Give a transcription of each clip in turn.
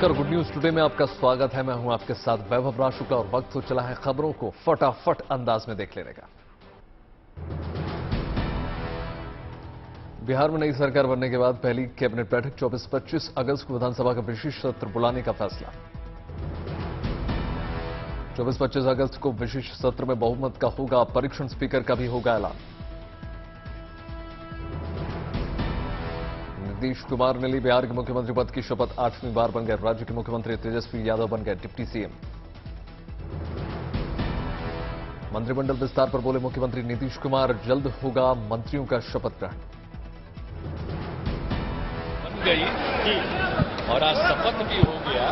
नमस्कार, good news today में आपका स्वागत है। मैं हूं आपके साथ वैभव राशुका और वक्त हो चला है खबरों को फटाफट अंदाज में देख लेने का। बिहार में नई सरकार बनने के बाद पहली कैबिनेट बैठक 24-25 अगस्त को विधानसभा का विशेष सत्र बुलाने का फैसला। 24-25 अगस्त को विशेष सत्र में बहुमत का होगा परीक्षण, स्पीकर का भी होगा ऐलान। नीतीश कुमार ने ली बिहार के मुख्यमंत्री पद की शपथ, 8वीं बार बन गए राज्य के मुख्यमंत्री। तेजस्वी यादव बन गए डिप्टी सीएम। मंत्रिमंडल विस्तार पर बोले मुख्यमंत्री नीतीश कुमार, जल्द होगा मंत्रियों का शपथ ग्रहण। बन गई और आज शपथ भी हो गया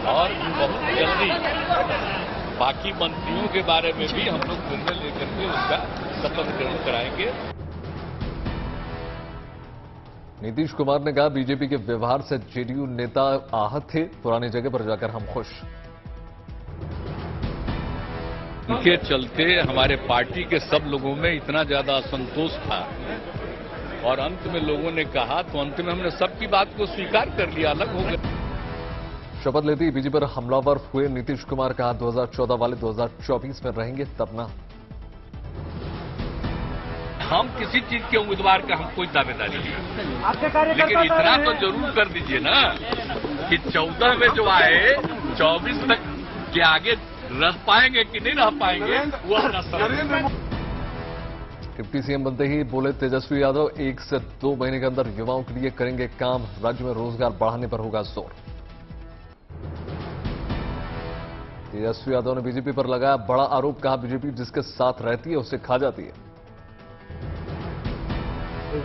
और बहुत जल्दी बाकी मंत्रियों के बारे में भी हम लोग निर्णय लेकर के उसका शपथ ग्रहण कराएंगे। नीतीश कुमार ने कहा, बीजेपी के व्यवहार से जेडीयू नेता आहत थे, पुरानी जगह पर जाकर हम खुश। इनके चलते हमारे पार्टी के सब लोगों में इतना ज्यादा असंतोष था और अंत में लोगों ने कहा तो अंत में हमने सबकी बात को स्वीकार कर लिया, अलग हो गए। शपथ लेते ही बीजेपी पर हमलावर हुए नीतीश कुमार, कहा 2014 वाले 2024 में रहेंगे तब ना। हम किसी चीज के उम्मीदवार का हम कोई दावेदारी नहीं, लेकिन इतना तो जरूर कर दीजिए ना कि 14 में जो आए 24 तक के आगे रह पाएंगे कि नहीं रह पाएंगे वो अपना समझ। डिप्टी सीएम बनते ही बोले तेजस्वी यादव, 1 से 2 महीने के अंदर युवाओं के लिए करेंगे काम, राज्य में रोजगार बढ़ाने पर होगा जोर। तेजस्वी यादव ने बीजेपी पर लगाया बड़ा आरोप, कहा बीजेपी जिसके साथ रहती है उसे खा जाती है।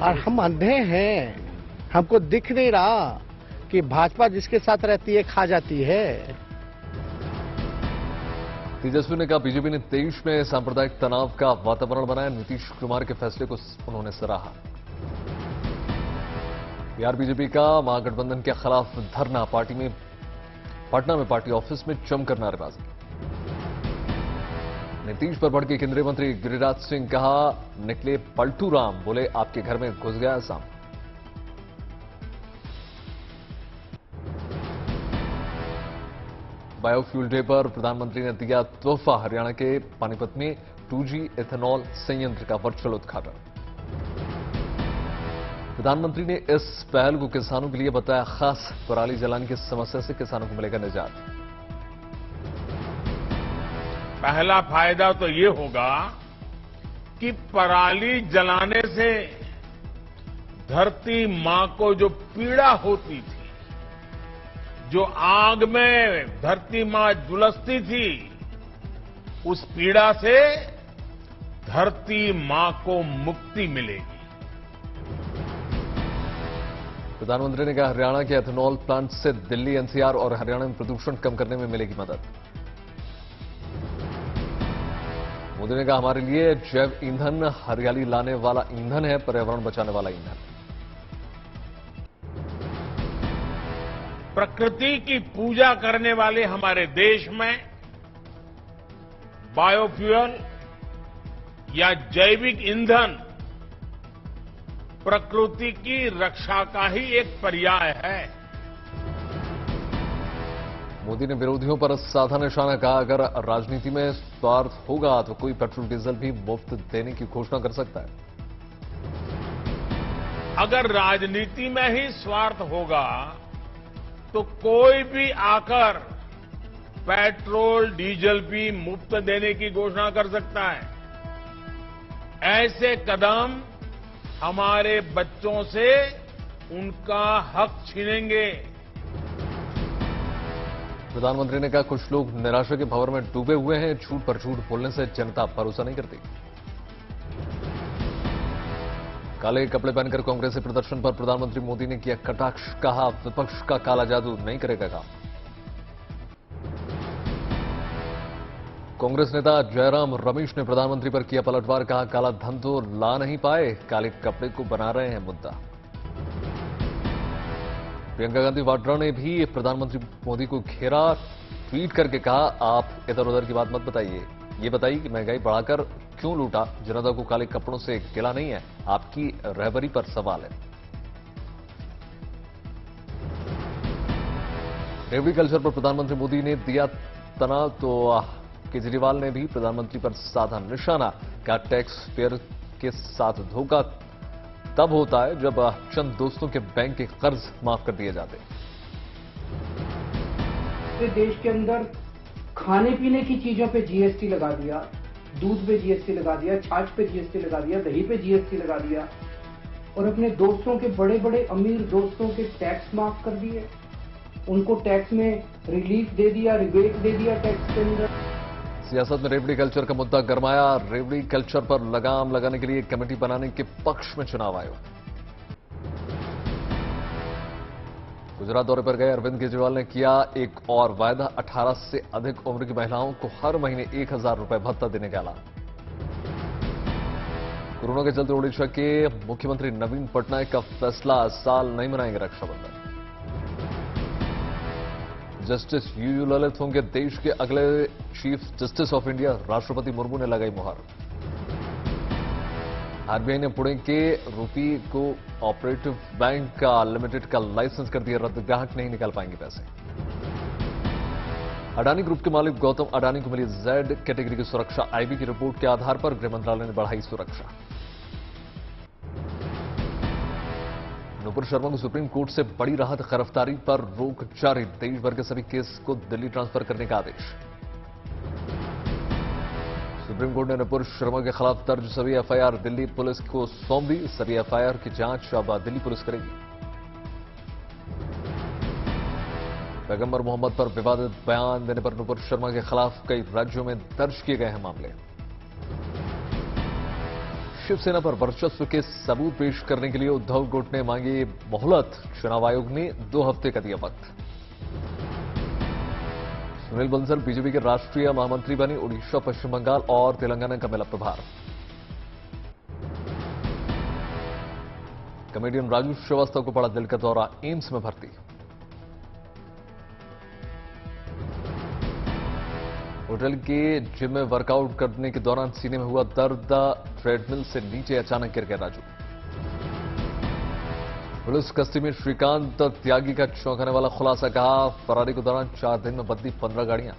और हम अंधे हैं, हमको दिख नहीं रहा कि भाजपा जिसके साथ रहती है खा जाती है। तेजस्वी ने कहा, बीजेपी ने देश में सांप्रदायिक तनाव का वातावरण बनाया, नीतीश कुमार के फैसले को उन्होंने सराहा। बिहार बीजेपी का महागठबंधन के खिलाफ धरना, पटना में पार्टी ऑफिस में जमकर नारेबाजी। नीतीश पर भड़के केंद्रीय मंत्री गिरिराज सिंह, कहा निकले पलटू राम, बोले आपके घर में घुस गया सांप। बायोफ्यूल डे पर प्रधानमंत्री ने दिया तोहफा, हरियाणा के पानीपत में 2G एथेनॉल संयंत्र का वर्चुअल उद्घाटन। प्रधानमंत्री ने इस पहल को किसानों के लिए बताया खास, पराली जलाने की समस्या से किसानों को मिलेगा निजात। पहला फायदा तो ये होगा कि पराली जलाने से धरती मां को जो पीड़ा होती थी, जो आग में धरती मां झुलसती थी, उस पीड़ा से धरती मां को मुक्ति मिलेगी। प्रधानमंत्री ने कहा, हरियाणा के एथेनॉल प्लांट से दिल्ली, एनसीआर और हरियाणा में प्रदूषण कम करने में मिलेगी मदद। मोदी ने कहा, हमारे लिए जैव ईंधन हरियाली लाने वाला ईंधन है, पर्यावरण बचाने वाला ईंधन। प्रकृति की पूजा करने वाले हमारे देश में बायोफ्यूल या जैविक ईंधन प्रकृति की रक्षा का ही एक पर्याय है। मोदी ने विरोधियों पर साधा निशाना, कहा अगर राजनीति में स्वार्थ होगा तो कोई पेट्रोल डीजल भी मुफ्त देने की घोषणा कर सकता है। अगर राजनीति में ही स्वार्थ होगा तो कोई भी आकर पेट्रोल डीजल भी मुफ्त देने की घोषणा कर सकता है। ऐसे कदम हमारे बच्चों से उनका हक छीनेंगे। प्रधानमंत्री ने कहा, कुछ लोग निराशा के भंवर में डूबे हुए हैं, झूठ पर झूठ बोलने से जनता भरोसा नहीं करती। काले कपड़े पहनकर कांग्रेसी प्रदर्शन पर प्रधानमंत्री मोदी ने किया कटाक्ष, कहा विपक्ष का काला जादू नहीं करेगा काम। कांग्रेस नेता जयराम रमेश ने प्रधानमंत्री पर किया पलटवार, कहा काला धन तो ला नहीं पाए, काले कपड़े को बना रहे हैं मुद्दा। प्रियंका गांधी वाड्रा ने भी प्रधानमंत्री मोदी को घेरा, ट्वीट करके कहा आप इधर उधर की बात मत बताइए, ये बताइए कि महंगाई बढ़ाकर क्यों लूटा, जनता को काले कपड़ों से गिला नहीं है, आपकी रहबरी पर सवाल है। रेवड़ी कल्चर पर प्रधानमंत्री मोदी ने दिया तनाव, तो केजरीवाल ने भी प्रधानमंत्री पर साधा निशाना। क्या टैक्स पेयर के साथ धोखा तब होता है जब चंद दोस्तों के बैंक के कर्ज माफ कर दिए जाते। देश के अंदर खाने पीने की चीजों पे जीएसटी लगा दिया, दूध पे जीएसटी लगा दिया, छाछ पे जीएसटी लगा दिया, दही पे जीएसटी लगा दिया और अपने दोस्तों के बड़े बड़े अमीर दोस्तों के टैक्स माफ कर दिए, उनको टैक्स में रिलीफ दे दिया, रिबेट दे दिया टैक्स के अंदर। सियासत में रेवड़ी कल्चर का मुद्दा गरमाया। रेवड़ी कल्चर पर लगाम लगाने के लिए कमेटी बनाने के पक्ष में चुनाव आयोग। गुजरात दौरे पर गए अरविंद केजरीवाल ने किया एक और वायदा। 18 से अधिक उम्र की महिलाओं को हर महीने 1000 रुपए भत्ता देने का ऐलान। कोरोना के चलते ओडिशा के मुख्यमंत्री नवीन पटनायक का फैसला, साल नहीं मनाएंगे रक्षाबंधन। जस्टिस यूयू ललित होंगे देश के अगले चीफ जस्टिस ऑफ इंडिया, राष्ट्रपति मुर्मू ने लगाई मुहर। आरबीआई ने पुणे के रूपी को ऑपरेटिव बैंक का लिमिटेड का लाइसेंस कर दिया रद्द, ग्राहक नहीं निकाल पाएंगे पैसे। अडानी ग्रुप के मालिक गौतम अडानी को मिली जेड कैटेगरी की सुरक्षा। आईबी की रिपोर्ट के आधार पर गृह मंत्रालय ने बढ़ाई सुरक्षा। नुपुर शर्मा को सुप्रीम कोर्ट से बड़ी राहत, गिरफ्तारी पर रोक जारी। देश भर के सभी केस को दिल्ली ट्रांसफर करने का आदेश। सुप्रीम कोर्ट ने नुपुर शर्मा के खिलाफ दर्ज सभी एफआईआर दिल्ली पुलिस को सौंप दी। सभी एफआईआर की जांच अब दिल्ली पुलिस करेगी। पैगंबर मोहम्मद पर विवादित बयान देने पर नुपुर शर्मा के खिलाफ कई राज्यों में दर्ज किए गए हैं मामले। शिवसेना पर वर्चस्व के सबूत पेश करने के लिए उद्धव गुट ने मांगी मोहलत। चुनाव आयोग ने 2 हफ्ते का दिया वक्त। सुनील बंसल बीजेपी के राष्ट्रीय महामंत्री बने। ओडिशा, पश्चिम बंगाल और तेलंगाना का मिला प्रभार। कॉमेडियन राजू श्रीवास्तव को पड़ा दिल का दौरा, एम्स में भर्ती। होटल के जिम में वर्कआउट करने के दौरान सीने में हुआ दर्द, ट्रेडमिल से नीचे अचानक गिर गया राजू। पुलिस कस्टडी में श्रीकांत त्यागी का चौंकाने वाला खुलासा, कहा फरारी के दौरान 4 दिन में बदली 15 गाड़ियां।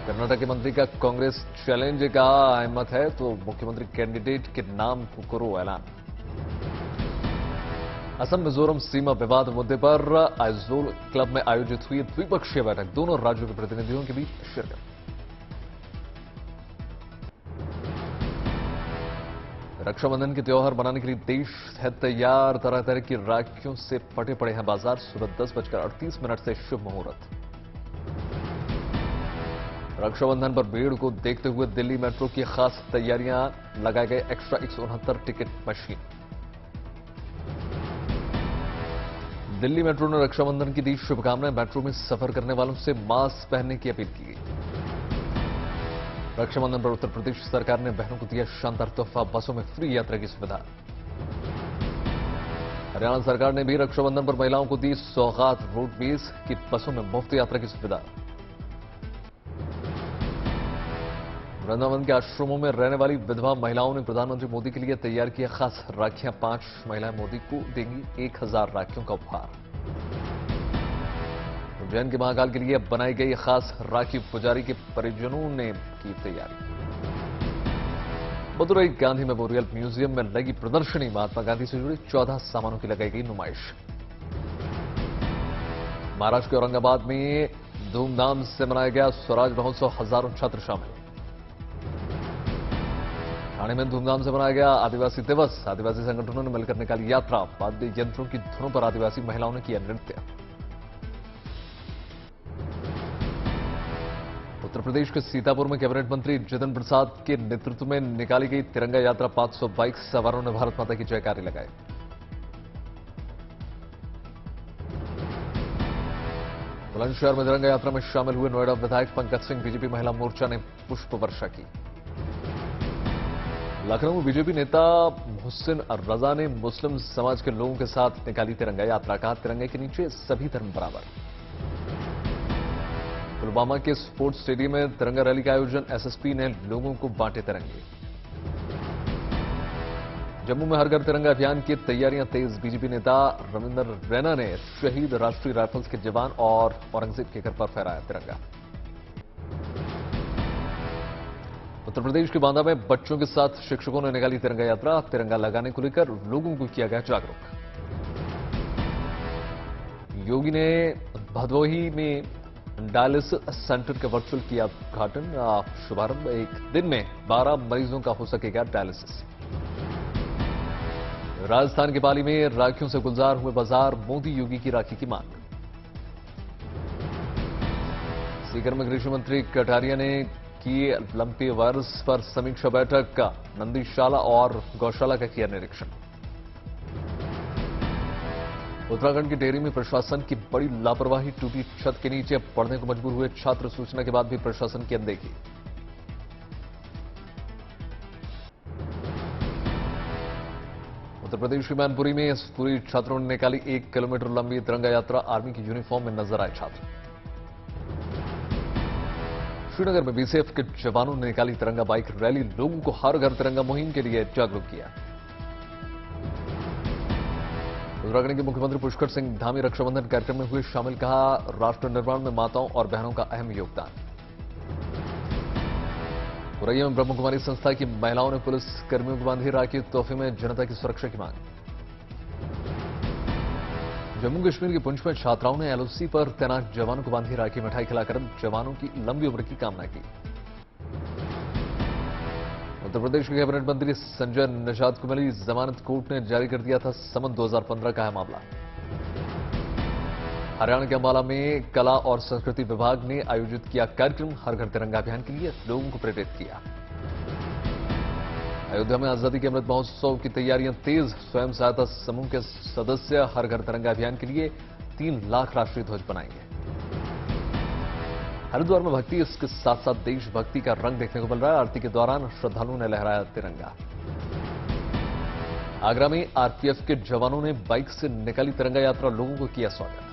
कर्नाटक के मंत्री का कांग्रेस चैलेंज, कहा अहमत है तो मुख्यमंत्री कैंडिडेट के नाम को करो ऐलान। असम मिजोरम सीमा विवाद मुद्दे पर आइजोल क्लब में आयोजित हुई द्विपक्षीय बैठक, दोनों राज्यों के प्रतिनिधियों के बीच शिरकत। रक्षाबंधन के त्योहार मनाने के लिए देश है तैयार। तरह तरह की राखियों से फटे पड़े हैं बाजार। सुबह 10:38 से शुभ मुहूर्त। रक्षाबंधन पर भीड़ को देखते हुए दिल्ली मेट्रो की खास तैयारियां, लगाए गए extra 169 ticket machine. Delhi metro ने रक्षाबंधन की दी शुभकामनाएं। मेट्रो में सफर करने वालों से मास्क पहनने की अपील की गई। रक्षाबंधन पर उत्तर प्रदेश सरकार ने बहनों को दिया शानदार तोहफा, बसों में फ्री यात्रा की सुविधा। हरियाणा सरकार ने भी रक्षाबंधन पर महिलाओं को दी सौगात, रोडवेज की बसों में मुफ्त यात्रा की सुविधा। वृंदावन के आश्रमों में रहने वाली विधवा महिलाओं ने प्रधानमंत्री मोदी के लिए तैयार किया खास राखियां। 5 महिलाएं मोदी को देंगी 1000 राखियों का उपहार। उज्जैन के महाकाल के लिए बनाई गई खास राखी, पुजारी के परिजनों ने की तैयारी। मदुरई गांधी मेमोरियल म्यूजियम में लगी प्रदर्शनी, महात्मा गांधी से जुड़े 14 सामानों की लगाई गई नुमाइश। महाराष्ट्र के औरंगाबाद में धूमधाम से मनाया गया स्वराज महोत्सव, हजारों छात्र शामिल। ठाणे में धूमधाम से मनाया गया आदिवासी दिवस। आदिवासी संगठनों ने मिलकर निकाली यात्रा। वाद्य यंत्रों की धुनों पर आदिवासी महिलाओं ने किया नृत्य। उत्तर प्रदेश के सीतापुर में कैबिनेट मंत्री जितिन प्रसाद के नेतृत्व में निकाली गई तिरंगा यात्रा। 500 बाइक सवारों ने भारत माता की जयकारी लगाई। बुलंदशहर में तिरंगा यात्रा में शामिल हुए नोएडा विधायक पंकज सिंह। बीजेपी महिला मोर्चा ने पुष्प वर्षा की। लखनऊ में बीजेपी नेता मोहसिन रजा ने मुस्लिम समाज के लोगों के साथ निकाली तिरंगा यात्रा, कहा तिरंगे के नीचे सभी धर्म बराबर। पुलवामा के स्पोर्ट्स स्टेडियम में तिरंगा रैली का आयोजन, एसएसपी ने लोगों को बांटे तिरंगे। जम्मू में हर घर तिरंगा अभियान की तैयारियां तेज। बीजेपी नेता रविंदर रैना ने शहीद राष्ट्रीय राइफल्स के जवान और औरंगजेब के घर पर फहराया तिरंगा। उत्तर प्रदेश के बांदा में बच्चों के साथ शिक्षकों ने निकाली तिरंगा यात्रा। तिरंगा लगाने को लेकर लोगों को किया गया जागरूक। योगी ने भदोही में डायलिसिस सेंटर का वर्चुअल किया उद्घाटन। शुभारंभ। एक दिन में 12 मरीजों का हो सकेगा डायलिसिस। राजस्थान के पाली में राखियों से गुलजार हुए बाजार। मोदी योगी की राखी की मांग। सीकर में कृषि मंत्री कटारिया ने की लंपी वायरस पर समीक्षा बैठक का। नंदीशाला और गौशाला का किया निरीक्षण। उत्तराखंड की डेयरी में प्रशासन की बड़ी लापरवाही। टूटी छत के नीचे पड़ने को मजबूर हुए छात्र। सूचना के बाद भी प्रशासन की अनदेखी। उत्तर प्रदेश के मैनपुरी में स्कूली छात्रों ने निकाली 1 किलोमीटर लंबी तिरंगा यात्रा। आर्मी की यूनिफॉर्म में नजर आए छात्र। श्रीनगर में बीसीएफ के जवानों ने निकाली तिरंगा बाइक रैली। लोगों को हर घर तिरंगा मुहिम के लिए जागरूक किया। उत्तराखंड के मुख्यमंत्री पुष्कर सिंह धामी रक्षाबंधन कार्यक्रम में हुए शामिल। कहा, राष्ट्र निर्माण में माताओं और बहनों का अहम योगदान। उरैया में ब्रह्म कुमारी संस्था की महिलाओं ने पुलिस कर्मियों को बांधी राखी। तोहफे में जनता की सुरक्षा की मांग। जम्मू कश्मीर के पुंछ में छात्राओं ने एलओसी पर तैनात जवानों को बांधी राखी। मिठाई खिलाकर जवानों की लंबी उम्र की कामना की। उत्तर प्रदेश के कैबिनेट मंत्री संजय निषाद को मिली जमानत। कोर्ट ने जारी कर दिया था समन। 2015 का है मामला। हरियाणा के अंबाला में कला और संस्कृति विभाग ने आयोजित किया कार्यक्रम। हर घर तिरंगा अभियान के लिए लोगों को प्रेरित किया। अयोध्या में आजादी के अमृत महोत्सव की तैयारियां तेज। स्वयं सहायता समूह के सदस्य हर घर तिरंगा अभियान के लिए 3 लाख राष्ट्रीय ध्वज बनाएंगे। हरिद्वार में भक्ति, इसके साथ साथ देशभक्ति का रंग देखने को मिल रहा है। आरती के दौरान श्रद्धालुओं ने लहराया तिरंगा। आगरा में आरपीएफ के जवानों ने बाइक से निकाली तिरंगा यात्रा। लोगों को किया स्वागत।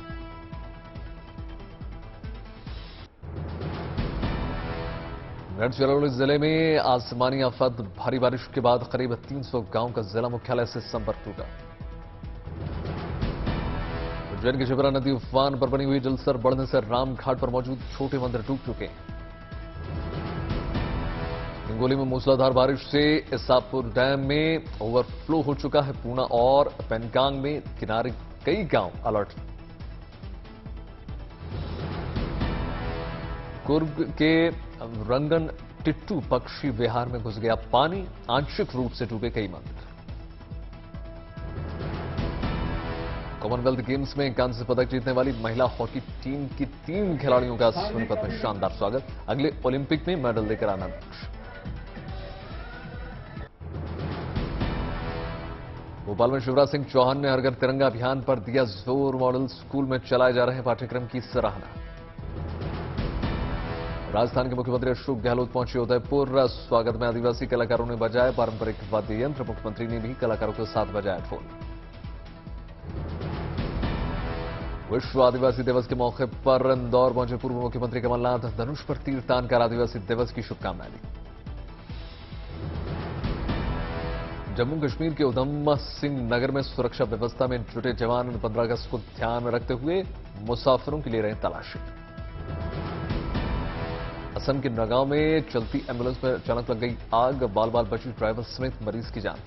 गढ़चिरौली जिले में आसमानी आफत। भारी बारिश के बाद करीब 300 गांव का जिला मुख्यालय से संपर्क टूटा। उज्जैन की शिप्रा नदी उफान पर बनी हुई जलस्तर बढ़ने से रामघाट पर मौजूद छोटे मंदिर डूब चुके हैं। हिंगोली में मूसलाधार बारिश से इसापुर डैम में ओवरफ्लो हो चुका है। पूना और पेनकांग में किनारे कई गांव अलर्ट। कुर्ग के रंगन टिट्टू पक्षी विहार में घुस गया पानी। आंशिक रूप से डूबे कई मंदिर। कॉमनवेल्थ गेम्स में कांस्य पदक जीतने वाली महिला हॉकी टीम की 3 खिलाड़ियों का सोनीपत में शानदार स्वागत। अगले ओलंपिक में मेडल लेकर आना लक्ष्य। भोपाल में शिवराज सिंह चौहान ने हर घर तिरंगा अभियान पर दिया जोर। मॉडल स्कूल में चलाए जा रहे पाठ्यक्रम की सराहना। राजस्थान के मुख्यमंत्री अशोक गहलोत पहुंचे उदयपुर। स्वागत में आदिवासी कलाकारों ने बजाए पारंपरिक वाद्य यंत्र। मुख्यमंत्री ने भी कलाकारों के साथ बजाया ढोल। विश्व आदिवासी दिवस के मौके पर इंदौर पहुंचे पूर्व मुख्यमंत्री कमलनाथ। धनुष पर तीर तानकर आदिवासी दिवस की शुभकामनाएं दी। जम्मू कश्मीर के उधम सिंह नगर में सुरक्षा व्यवस्था में जुटे जवान 15 अगस्त को ध्यान में रखते हुए मुसाफिरों की ले रहे तलाशी। असम के नगांव में चलती एम्बुलेंस में अचानक लग गई आग। बाल बाल बची ड्राइवर समेत मरीज की जान।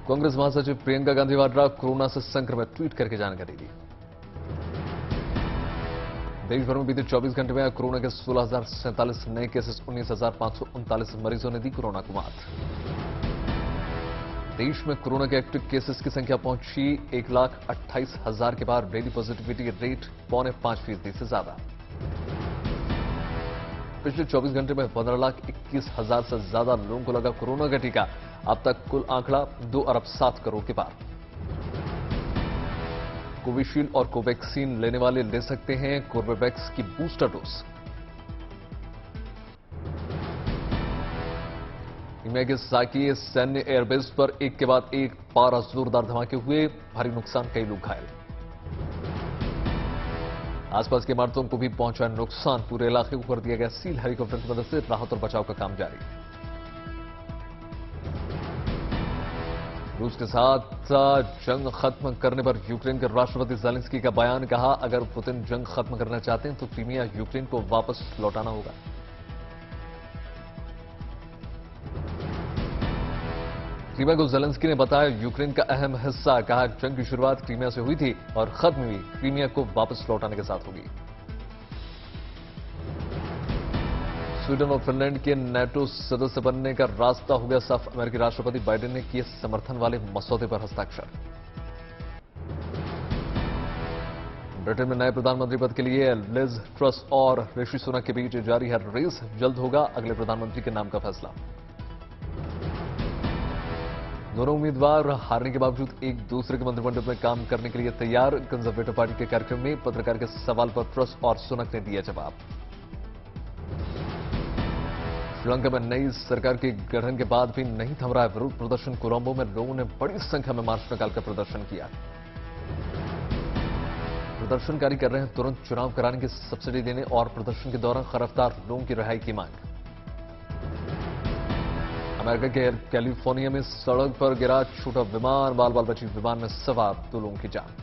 कांग्रेस महासचिव प्रियंका गांधी वाड्रा कोरोना से संक्रमित। ट्वीट करके जानकारी दी। देश भर में बीते 24 घंटे में कोरोना के 16,047 नए केसेस। 19,539 मरीजों ने दी कोरोना को मात। देश में कोरोना के एक्टिव केसेस की संख्या पहुंची 1,28,000 के पार। डेली पॉजिटिविटी रेट 4.5% से ज्यादा। पिछले 24 घंटे में 15,21,000 से ज्यादा लोगों को लगा कोरोना का टीका। अब तक कुल आंकड़ा 2 अरब 7 करोड़ के पार। कोविशील्ड और कोवैक्सीन लेने वाले ले सकते हैं कोर्बेवैक्स की बूस्टर डोज। हिमालय के साकी सैन्य एयरबेस पर एक के बाद एक 12 जोरदार धमाके हुए। भारी नुकसान, कई लोग घायल। आसपास की इमारतों को भी पहुंचा नुकसान। पूरे इलाके को कर दिया गया सील। हेलीकॉप्टर की मदद से राहत और बचाव का काम जारी। रूस के साथ जंग खत्म करने पर यूक्रेन के राष्ट्रपति ज़ेलेंस्की का बयान, कहा अगर पुतिन जंग खत्म करना चाहते हैं तो क्रीमिया यूक्रेन को वापस लौटाना होगा। क्रीमिया को ज़ेलेंस्की ने बताया यूक्रेन का अहम हिस्सा, कहा जंग की शुरुआत क्रीमिया से हुई थी और खत्म भी क्रीमिया को वापस लौटाने के साथ होगी। स्वीडन और फिनलैंड के नाटो सदस्य बनने का रास्ता हो गया साफ, अमेरिकी राष्ट्रपति बाइडेन ने किए समर्थन वाले मसौदे पर हस्ताक्षर। ब्रिटेन में नए प्रधानमंत्री पद के लिए लिज ट्रस और ऋषि सुनक के बीच जारी है रेस, जल्द होगा अगले प्रधानमंत्री के नाम का फैसला। दोनों उम्मीदवार हारने के बावजूद एक दूसरे के मंत्रिमंडल में काम करने के लिए तैयार। कंजर्वेटिव पार्टी के कार्यक्रम में पत्रकार के सवाल पर ट्रस और सुनक ने दिया जवाब। श्रीलंका में नई सरकार के गठन के बाद भी नहीं थम रहा है विरोध प्रदर्शन। कोलंबो में लोगों ने बड़ी संख्या में मार्च निकालकर प्रदर्शन किया। प्रदर्शनकारी कर रहे हैं तुरंत चुनाव कराने की सब्सिडी देने और प्रदर्शन के दौरान गिरफ्तार लोगों की रिहाई की मांग। अमेरिका के कैलिफोर्निया में सड़क पर गिरा छोटा विमान, बाल बाल बची विमान में सवार 2 लोगों की जान।